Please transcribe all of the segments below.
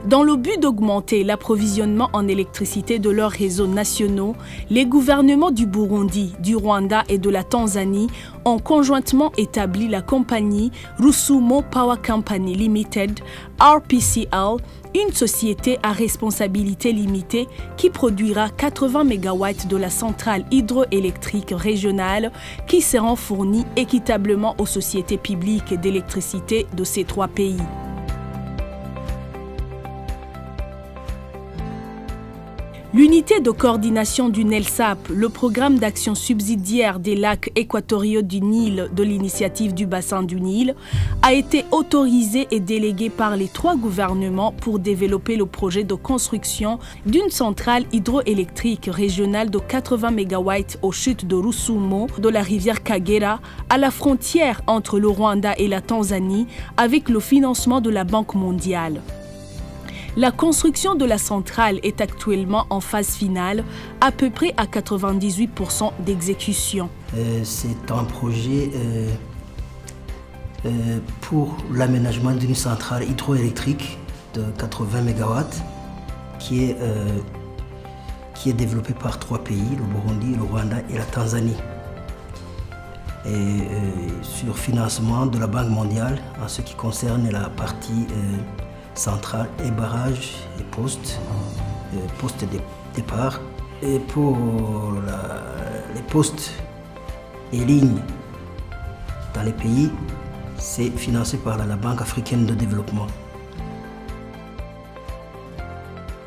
Dans le but d'augmenter l'approvisionnement en électricité de leurs réseaux nationaux, les gouvernements du Burundi, du Rwanda et de la Tanzanie ont conjointement établi la compagnie Rusumo Power Company Limited, RPCL, une société à responsabilité limitée qui produira 80 MW de la centrale hydroélectrique régionale qui seront fournies équitablement aux sociétés publiques d'électricité de ces trois pays. L'unité de coordination du NELSAP, le programme d'action subsidiaire des lacs équatoriaux du Nil de l'initiative du bassin du Nil, a été autorisée et déléguée par les trois gouvernements pour développer le projet de construction d'une centrale hydroélectrique régionale de 80 MW aux chutes de Rusumo de la rivière Kagera, à la frontière entre le Rwanda et la Tanzanie, avec le financement de la Banque mondiale. La construction de la centrale est actuellement en phase finale, à peu près à 98% d'exécution. C'est un projet pour l'aménagement d'une centrale hydroélectrique de 80 MW qui est développée par trois pays, le Burundi, le Rwanda et la Tanzanie. Et sur financement de la Banque mondiale en ce qui concerne la partie centrale et barrages et postes de départ. Et pour les postes et lignes dans les pays, c'est financé par la Banque africaine de développement.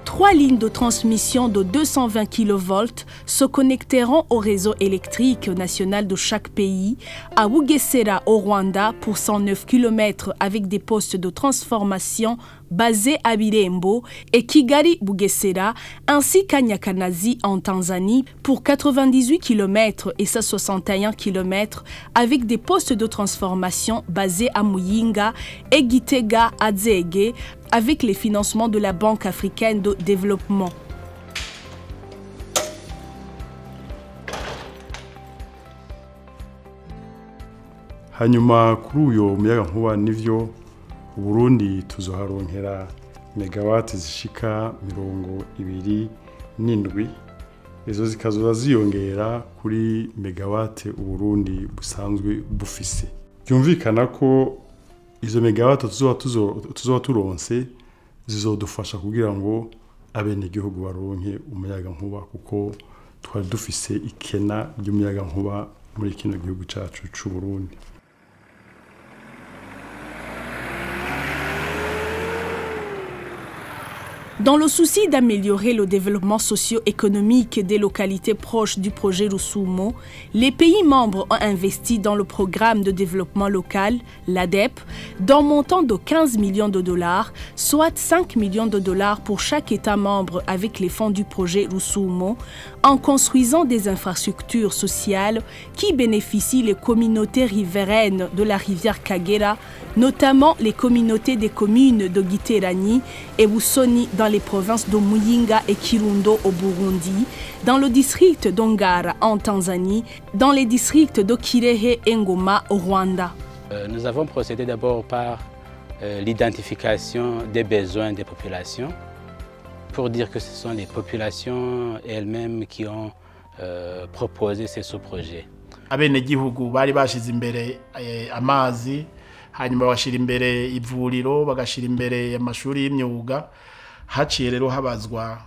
3 lignes de transmission de 220 kV se connecteront au réseau électrique national de chaque pays, à Bugesera au Rwanda pour 109 km avec des postes de transformation basés à Birembo et Kigali Bugesera, ainsi qu'à Nyakanazi en Tanzanie pour 98 km et 161 km avec des postes de transformation basés à Muyinga et Gitega à Dzege, avec les financements de la Banque africaine de développement. Hanyuma kuri uyo muyagankuba nivyo Burundi tuzoharonkera megawati zishika 27, izo zikazoza ziyongera kuri megawati Burundi busanzwe bufise. Byumvikana ko izo megawati tuzoba turonse zizodufasha kugira ngo abenegihugu baronke umuyagankuba kuko twari dufise ikena ry'umuyagankuba muri kino gihugu cacu c'u Burundi. Dans le souci d'améliorer le développement socio-économique des localités proches du projet Rusumo, les pays membres ont investi dans le programme de développement local, l'ADEP, d'un montant de 15 millions de dollars, soit 5 millions de dollars pour chaque État membre avec les fonds du projet Rusumo, en construisant des infrastructures sociales qui bénéficient les communautés riveraines de la rivière Kagera, notamment les communautés des communes de Giterani et Busoni dans les provinces de Muyinga et Kirundo au Burundi, dans le district d'Ongara en Tanzanie, dans les districts de Kirehe et Ngoma au Rwanda. Nous avons procédé d'abord par l'identification des besoins des populations, pour dire que ce sont les populations elles-mêmes qui ont proposé ces sous-projets. Abenegihugu bari bashize imbere amazi, hanyuma bashira imbere ivuriro, bagashira imbere amashuri y'imyuga. Haciye rero habazwa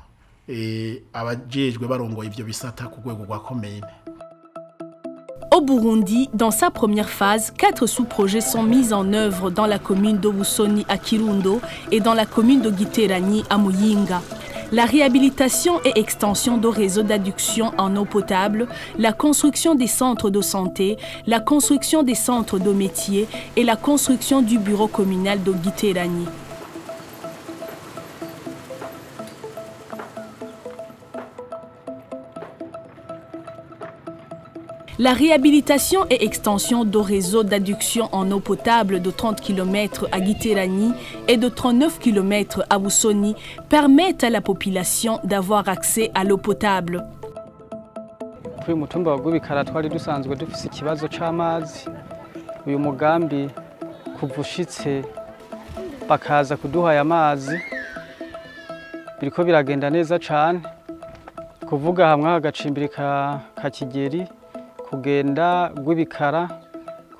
abajejwe barongoye ivyo bisata ku rwego rwa komine. Au Burundi, dans sa première phase, 4 sous-projets sont mis en œuvre dans la commune de Busoni à Kirundo et dans la commune de Giterani à Muyinga. La réhabilitation et extension de réseaux d'adduction en eau potable, la construction des centres de santé, la construction des centres de métiers et la construction du bureau communal de Giterani. La réhabilitation et extension de réseaux d'adduction en eau potable de 30 km à Giterani et de 39 km à Busoni permettent à la population d'avoir accès à l'eau potable. Kuri mutumba wa Gubikara twari dusanzwe dufise ikibazo c'amazi. Uyu mugambi kuvushitse bakaza kuduha amazi biriko biragenda neza cane kuvuga hamwe hagacimbiri ka Kigeri kugenda Rwibikara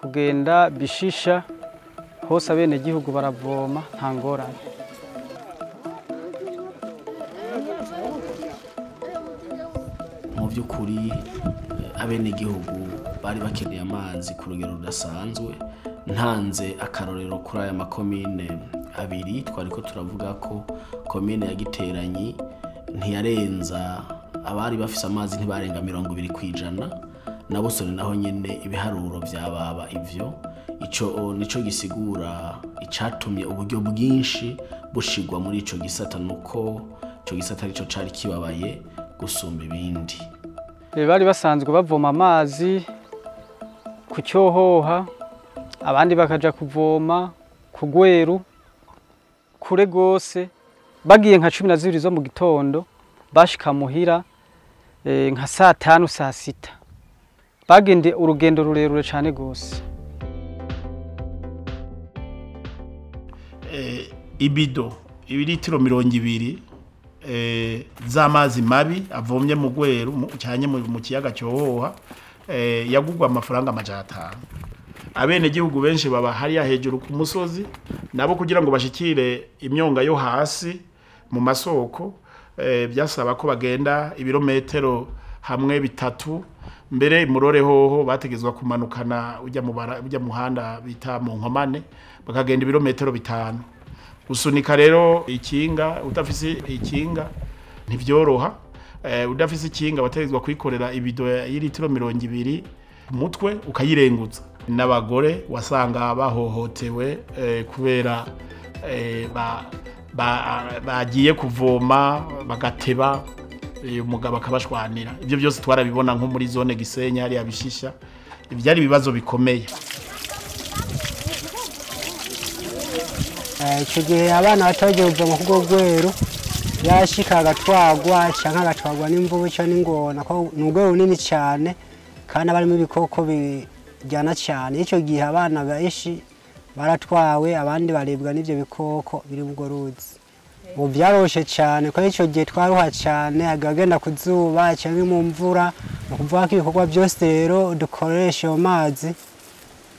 kugenda Bishisha hose abene gihugu baravoma nta ngorane. Mu by'ukuri abene gihugu bari bakeneye amazi ku rugero rudasanzwe ntanze akarorero kuri aya makomine abiri twariko turavuga ko komine ya Giteranyi ntiyarenza abari bafise amazi ntibarenga 20% na Busoni naho nyene ibiharuro byababa ivyo ico nico gisigura icatumye uburyo bwinshi bushigwa muri ico gisata nuko ico gisata arico cari kibabaye gusumba ibindi. Bari basanzwe bavoma amazi ku Cyohoha abandi bakaja kuvoma ku Gweru kure gose bagiye nka 12 zo mu gitondo bashika muhira nka saa 5 saa 6 bagende urugendo rurerure cyane gose. Ibido ibilitiro 200 z'amazi mabi avomye mu Gweru cyanye mu kiyaga Cyohoha yagugwa amafaranga 500. Abene gihugu benshi baba hariya hejuru ku musozi nabo kugira ngo bashikire imyonga yo hasi mu masoko byasaba ko bagenda ibirometero hamwe bitatu mbere murore hoho bategezwa kumanukana ujya muhanda bita mu Nkomane bakagenda ibirometero 5 gusunika rero ikinga udafise ikinga ntivyoroha udafise ikinga bategezwa kwikorera ibido y'ilitiro 200 umutwe ukayirengutsa n'abagore wasanga bahohotewe kubera bagiye kuvoma bagateba umugabo akabashwanira. Ibyo byose twarabibona nko muri zone Gisenyi hari Bishisha ibyari bibazo bikomeye. Icyo gihe abana batagiye kuvoma ku Gweru yashika agatwagwa canka agatwagwa n'imvubu cyo n'ingona ko nubwo runini cyane kandi barimo ibikoko bijyana cyane. Icyo gihe abana benshi baratwawe abandi baribwa n'ivyo bikoko biri mu ruzi. Ubu byaroshe cyane ko icyo gihe twaruha cyane agagenda kuzuba cyangwa mu mvura ukuvuga ko ibikorwa byose rero dukoresha amazi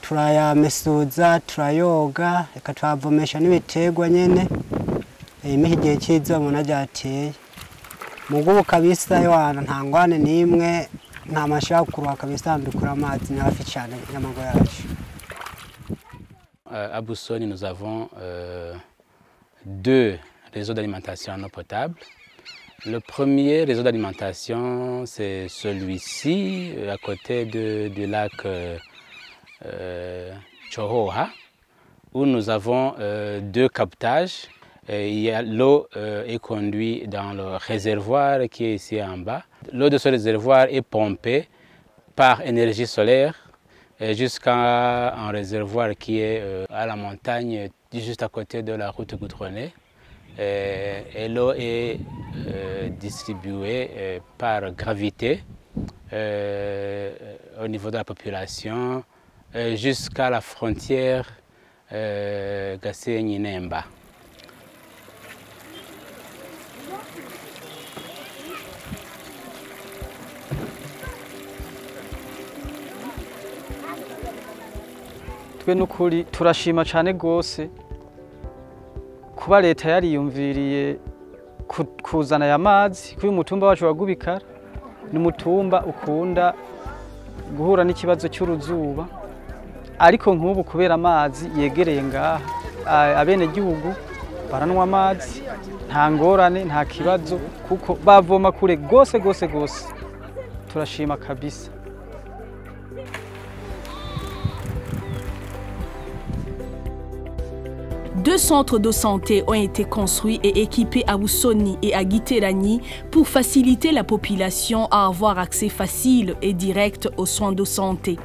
turayamesuza turayoga reka twavomesha n'ibiterwa nyene imihe igihe cyiza umuntu ajyateye mugubu kabisa yana ntangwane nimwe nta mashaka kuruha kabisa ndukura amazi nafi cyane y'amago yacu. À Busoni, nous avons 2 réseaux d'alimentation en eau potable. Le premier réseau d'alimentation, c'est celui-ci, à côté du lac Cyohoha, où nous avons 2 captages. L'eau est conduite dans le réservoir qui est ici en bas. L'eau de ce réservoir est pompée par énergie solaire jusqu'à un réservoir qui est à la montagne, juste à côté de la route goudronnée. Et l'eau est distribuée par gravité au niveau de la population jusqu'à la frontière Gasenyi-Nemba. Twe nukuri turashima cyane gose kuba leta yariyumviriye kuzana aya mazi kuba umutumba wacu wa Rwibikara ni umutumba ukunda guhura n'ikibazo cy'uruzuba ariko nk'ubu kubera amazi yegereye ngaha abene gihugu baranwa amazi nta ngorane nta kibazo kuko bavoma kure gose turashima kabisa. Deux centres de santé ont été construits et équipés à Busoni et à Giteranyi pour faciliter la population à avoir accès facile et direct aux soins de santé.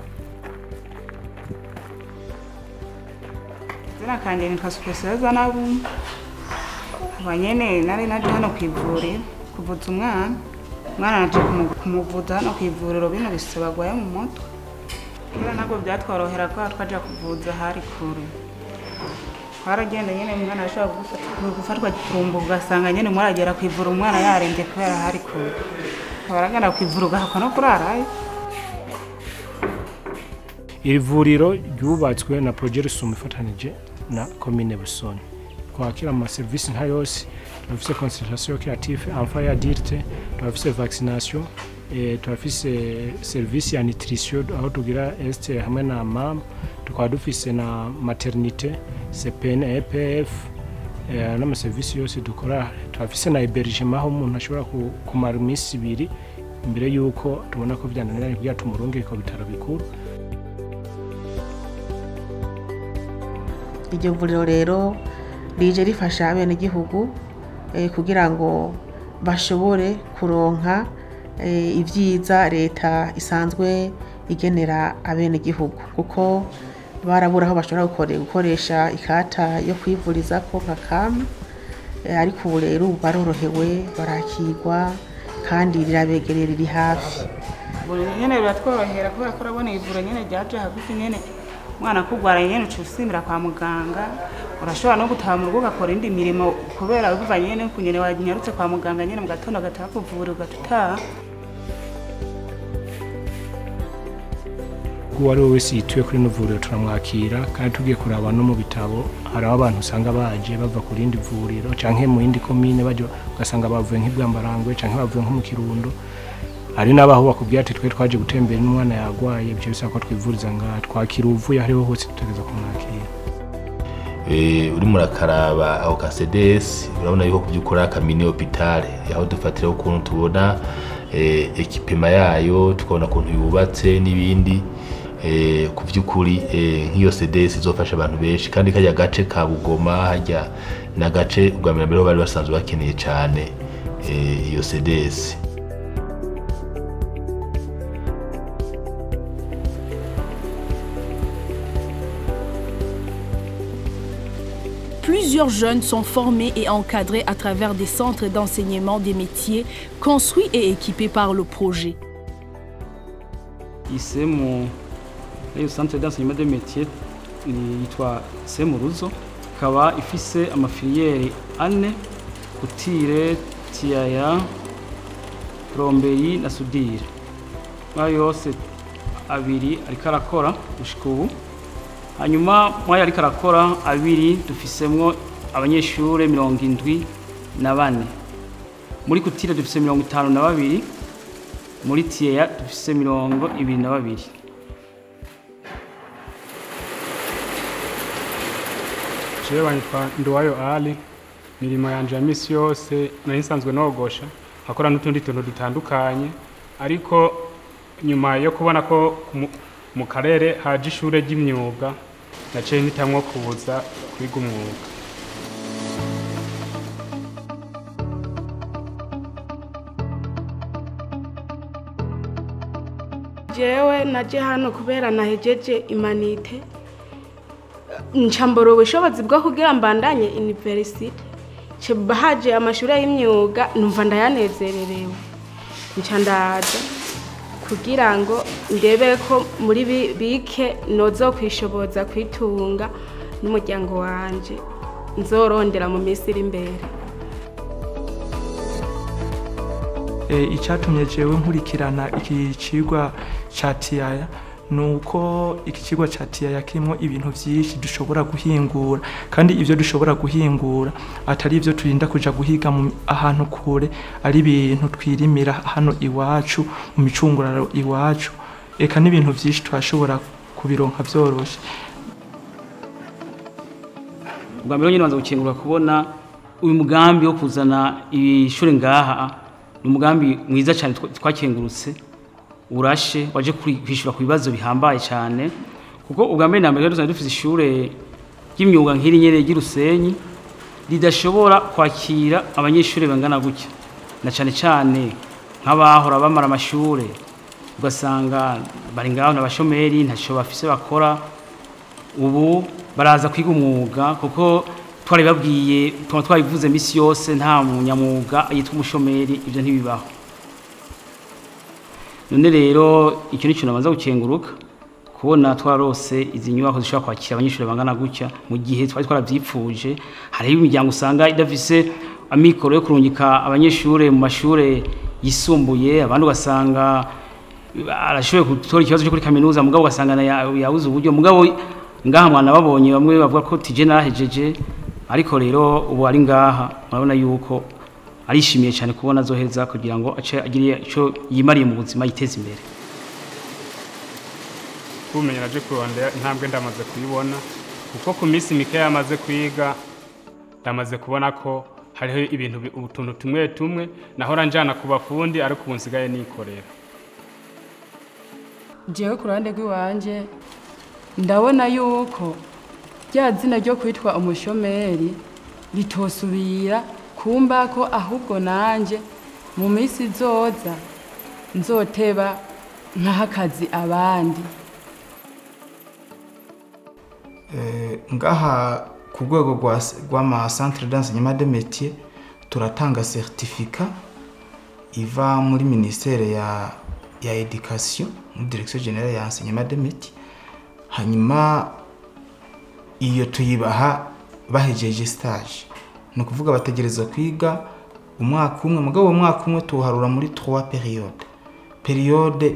waragenda nyene umwana ashobora gufatwa gitumbu ugasanga nyene mwaragera kwivura umwana yarembye kubera hari kure waragenda kwivura ugahakwa no kurarayo. Iri vuriro ryubatswe na Projet Rusumo ifatanije na Commune Busoni. Kwakira ama service nka yose, turafise consultation créative enfant et adulte, turafise vaccination, turafise service ya nutrition aho tugira este hamwe na mama, tukaba dufise na maternité, CPN, EPF, n'ama service yose dukora. Turafise na hébergement aho umuntu ashobora kumara iminsi 2 imbere yuko tubona ko byananiranye kugira tumurunge ko bitaro bikuru. Iryo vuriro rero rije rifasha abenegihugu kugira ngo bashobore kuronka ivyiza leta isanzwe igenera abenegihugu, kuko barabura aho bashobora gukoresha ikata yo kwivuriza ko nka kama, ariko ubu rero barorohewe barakirwa kandi rirabegereye riri hafi. Nyene biratworohera kubera ko urabona ivuriro nyene ryaje hagufi nyene mwana kugwara nyene ucusimbira kwa muganga, urashobora no gutaha mu rugo ugakora indi mirimo kubera bivanye nyene kunyene wanyarutse kwa muganga nyene mu gatondo gataha kuvura ugataha. Uwari wese yituye kuri no vuriro turamwakira kandi tugiye kuraba no mu bitabo hari abantu usanga baje bava ku rindi vuriro canke mu yindi commune baje ugasanga bavuye nk'ibwambarangwe canke bavuye nko mu Kirundo. Hari nabaho bakubwira ati twe twaje gutembera n'umwana yagwaye ibyo bisaba ko twivuriza nga twakira uvuye hariho hose tutegeza kumwakira. Uri murakaraba aho ka CDS urabona yuko kubyukora kamini hospital yaho dufatira ukuntu tubona ekipema yayo tukabona ukuntu yubatse n'ibindi kuvyukuri nk'iyo CDS izofasha abantu benshi kandi kajya gace ka Bugoma hajya na gace ugwamira mbere bari basanzwe bakeneye cyane iyo CDS. Plusieurs jeunes sont formés et encadrés à travers des centres d'enseignement des métiers construits et équipés par le projet. Ici, le centre d'enseignement des métiers yitwa Semuruzo, kaba ifise amafiliyeri 4 kutire, tiaya, plomberi na sudire. Yose abiri ariko arakora gushika ubu. Hanyuma mwaya ariko arakora abiri dufisemwo abanyeshure 74. Muri kutire dufise 52, muri tiya dufise 22. Jewe nitwa Nduwayo Ali, mirimo yanje ya misi yose nari nsanzwe nogosha, akora n'utundi tuntu dutandukanye, ariko nyuma yo kubona ko mu karere haje ishure ry'imyuga naciye nitamwo kubuza kwiga umwuga. Jewe naje hano kubera nahejeje imanite ncamboro ubushobozi bwo kugira mbandanye university bahaje amashuri y'imyuga numva ndayanezererewe ncandaje kugira ngo ndebe ko muri bike nozo kwishoboza kwitunga n'umuryango wanje nzorondera mu minsi iri imbere. Icatumye jewe nkurikirana iki cigwa ca TIAYA nuko iki cigwa ca TIAYA kirimo ibintu vyinshi dushobora guhingura, kandi ivyo dushobora guhingura atari ivyo turinda kuja guhiga ahantu kure, ari ibintu twirimira hano iwacu mu micunguraro iwacu, eka n'ibintu vyinshi twashobora kubironka vyoroshe. Ubwa mbere nyine banza gukengurwa kubona uyu mugambi wo kuzana ishure ngaha, umugambi mwiza cyane twakengurutse urashe waje kwishura ku bibazo bihambaye cyane, kuko ubwa mbere nambere dusanga dufite ishure ry'imyuga nk'iri nyene ry'Urusenyi ridashobora kwakira abanyeshure bangana gutya, na cyane cyane nk'abahora bamara amashure ugasanga bari ngaho n'abashomeri ntaco bafise bakora, ubu baraza kwiga umwuga kuko twari babwiye twabivuze misi yose nta munyamwuga yitwa umushomeri, ivyo ntibibaho. None rero icyo ni cyo nabanza gukenguruka kubona twarose izi nyubako zishobora kwakira abanyeshuri bangana gutya mu gihe twari twarabyipfuje. Hariho imiryango usanga idafise amikoro yo kurungika abanyeshuri mu mashure yisumbuye, abandi ugasanga arashoboye gutora ikibazo cyo kuri kaminuza mugabo ugasanga yabuze uburyo, mugabo ngaha mwana babonye bamwe bavuga ko tije narahejeje, ariko rero ubu ari ngaha murabona yuko arishimiye cyane kubona azoheza kugira ngo ace agiriye ico yimariye mu buzima yiteze imbere. Kumenya naje kurondera intambwe ndamaze kuyibona, kuko ku minsi mike yamaze kwiga ndamaze kubona ko hariho ibintu utuntu tumwe tumwe nahora njana ku bafundi ariko ubu nsigaye nikorera. Jewe ku ruhande rw'iwanje ndabona yuko rya zina ryo kwitwa umushomeri ritosubira kumba ko ahubwo nanje mu minsi izoza nzoteba nk'akazi abandi. Ngaha ku rwego rw'ama centre d'enseignement de métier turatanga certificat iva muri ministère ya education muri direction générale ya enseignement de métier, hanyuma iyo tuyibaha bahejeje stage, no kuvuga bategereza kwiga umwaka umwe, mugabo umwaka umwe tuharura muri 3 periode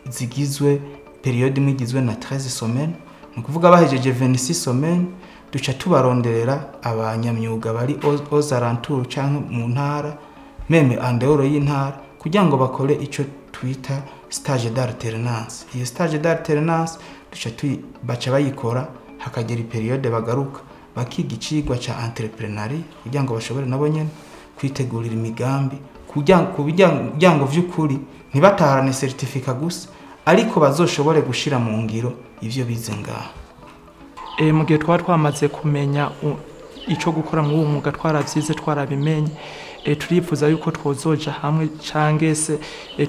zigizwe periode imwe igizwe na 13 semaines, no kuvuga bahejeje 26 semaines duca tubaronderera abanyamyuga bari aux alentours canke mu ntara meme andehoro y'intara kugira ngo bakore ico twita stage d'alternance. Iyo stage d'alternance duca baca bayikora hakagera periode bagaruka bakiga icigwa ca entrepreneuria kugira ngo bashobore nabo nyene kwitegurira imigambi kugira ngo vy'ukuri ntibataharane certificat gusa ariko bazoshobore gushira mu ngiro ivyo bize ngaha. Mu gihe twamaze kumenya ico gukora mu mwuga twaravyize twarabimenye, turifuza yuko twozoja hamwe cange se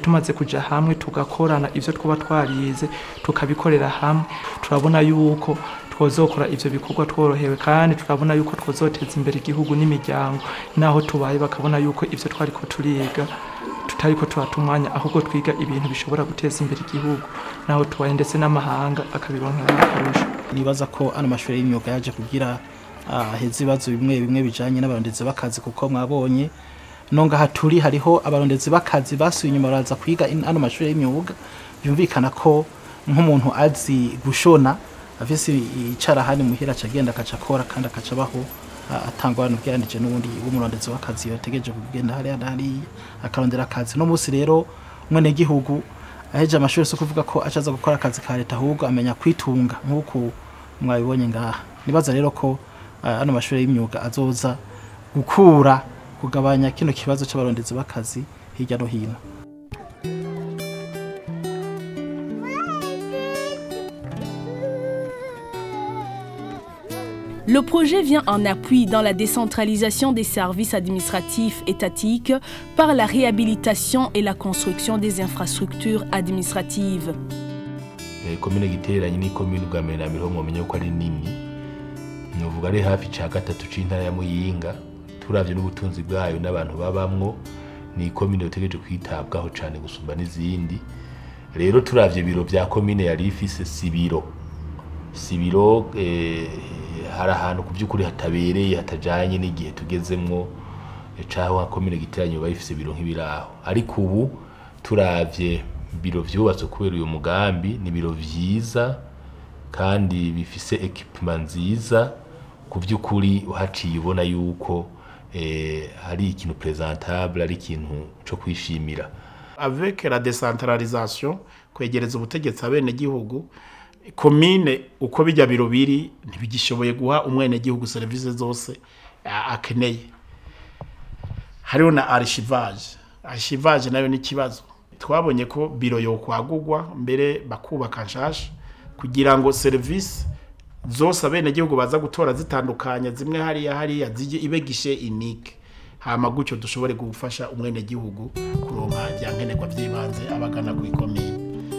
tumaze kuja hamwe tugakorana ivyo twoba twarize tukabikorera hamwe. Turabona yuko twozokora ivyo bikorwa tworohewe kandi turabona yuko twozoteza imbere igihugu n'imiryango, naho tubaye bakabona yuko ivyo twariko turiga tutariko twatumwanya ahubwo twiga ibintu bishobora guteza imbere igihugu, naho tubaye ndetse n'amahanga akabironkera akarusho. Nibaza ko ano mashuri y'imyuga yaje kugira heze ibibazo bimwe bijanye n'abarondezi bakazi, kuko mwabonye nonga haturi hariho abarondezi bakazi basuye inyuma baraza kwiga ano mashuri y'imyuga. Byumvikana ko nk'umuntu azi gushona afise icara hani muhira cagenda akacakora kandi akacabaho atangwa no byanije n'ubundi w'umurondezi w'akazi yategereje kugenda hari akarondera akazi. No musi rero mwene gihugu aheje amashuri so kuvuga ko acaza gukora akazi ka leta, ahubwo amenya kwitunga nk'uko mwabibonye ngaha. Nibaza rero ko ano mashuri y'imyuga azoza kugabanya kino kibazo c'abarondezi b'akazi hirya no hino. Le projet vient en appui dans la décentralisation des services administratifs étatiques par la réhabilitation et la construction des infrastructures administratives. Commune Giteranye ni commune bwambere na mirongo mumenye ko ari nini, novuga ari hafi ca gatatu c'intara ya Muyinga. Turavye n'ubutunzi bwayo n'abantu babamwo, ni commune yotegereje kwitabwaho cane gusumba n'izindi. Rero turavye biro vya commune yari ifise sibiro hari ahantu ku by'ukuri hatabereye hatajanye n'igihe tugezemwo caho ha commune Giteranye bayifise biro nk'ibiraho, ariko ubu turavye biro vyubatswe kubera uyu mugambi ni biro vyiza kandi bifise equipment nziza. Ku by'ukuri uhaciye ubona yuko hari ikintu présentable, ari ikintu cyo kwishimira. Avec la décentralisation, kwegereza ubutegetsi abene gihugu, commune uko bijya biro biri ntibigishoboye guha umwene gihugu service zose akeneye. Hariho na archivage nayo ni kibazo. Twabonye ko biro yo kwagurwa mbere bakubaka nshasha kugira ngo service zose abene gihugu baza gutora zitandukanye, zimwe hariya zije ibegishe unique, hama gucyo dushobore gufasha umwene gihugu kuronka ryankenerwa vyibanze abagana ku ikomine.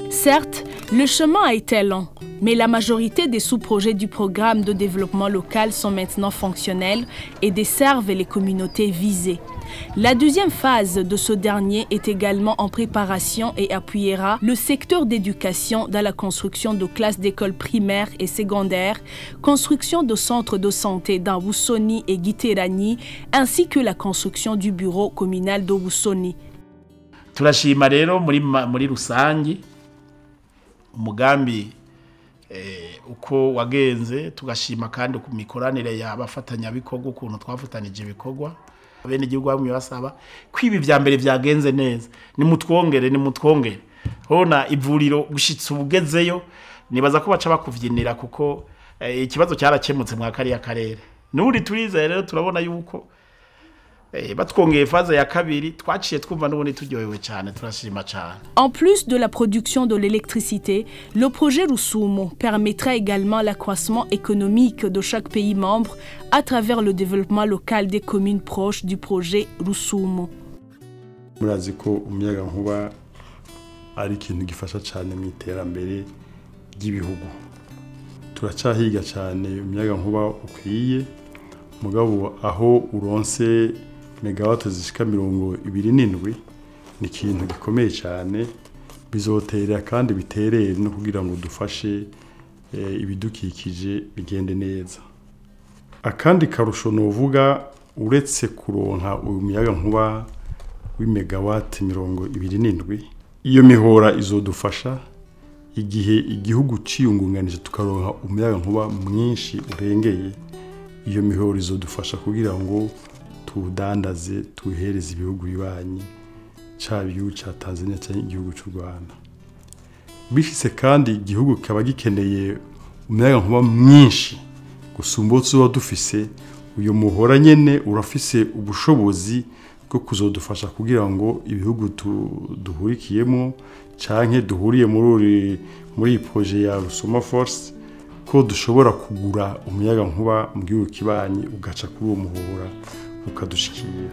Certes, le chemin a été long, mais la majorité des sous-projets du programme de développement local sont maintenant fonctionnels et desservent les communautés visées. La deuxième phase de ce dernier est également en préparation et appuiera le secteur d'éducation dans la construction de classes d'écoles primaires et secondaires, construction de centres de santé dans Busoni et Giterani, ainsi que la construction du bureau communal de Busoni. Turashima rero muri rusangi umugambi uko wagenze, tugashima kandi ku mikoranire y'abafatanyabikorwa ukuntu twafatanije ibikorwa. Bene igihugu bamwe basaba kwiba ivya mbere vyagenze neza, nimutwongere hona ivuriro gushitsa ubugezeyo, nibaza ko baca bakuvyinira kuko ikibazo cyarakemutse mwa kariya karere. Nuri turize rero turabona yuko batwongeye phase ya kabiri twaciye twumva n'ubundi turyohewe cyane, turashima cyane. En plus de la production de l'électricité, le projet Rusumo permettra également l'accroissement économique de chaque pays membre à travers le développement local des communes proches du projet Rusumo. Murazi ko umuyagankuba ari ikintu gifasha cyane mu iterambere ry'ibihugu. Turacahiga cyane umuyagankuba ukwiye, mugabo aho uronse megawate zishika 27 ni ikintu gikomeye cyane, bizotera kandi biterere no kugira ngo dufashe ibidukikije bigende neza. Akandi karusho novuga uretse kuronka umuyagankuba w'imegawate 27, iyo mihora izodufasha igihe igihugu ciyungunganije tukaronka umuyagankuba mwinshi urengeye. Iyo mihora izodufasha kugira ngo tudandaze tuhereze ibihugu bibanyi cyaba igihugu cya Tanzania cyangwa igihugu cy'u Rwanda. Bishitse kandi igihugu kaba gikeneye umuyagankuba mwinshi gusumba uwo dufise, uyu muhora nyene urafise ubushobozi bwo kuzodufasha kugira ngo ibihugu duhurikiyemo canke duhuriye muri projet ya Rusumo Force ko dushobora kugura umuyagankuba mu gihugu kibanyi ugaca kuri uwo muhora ukadushikira.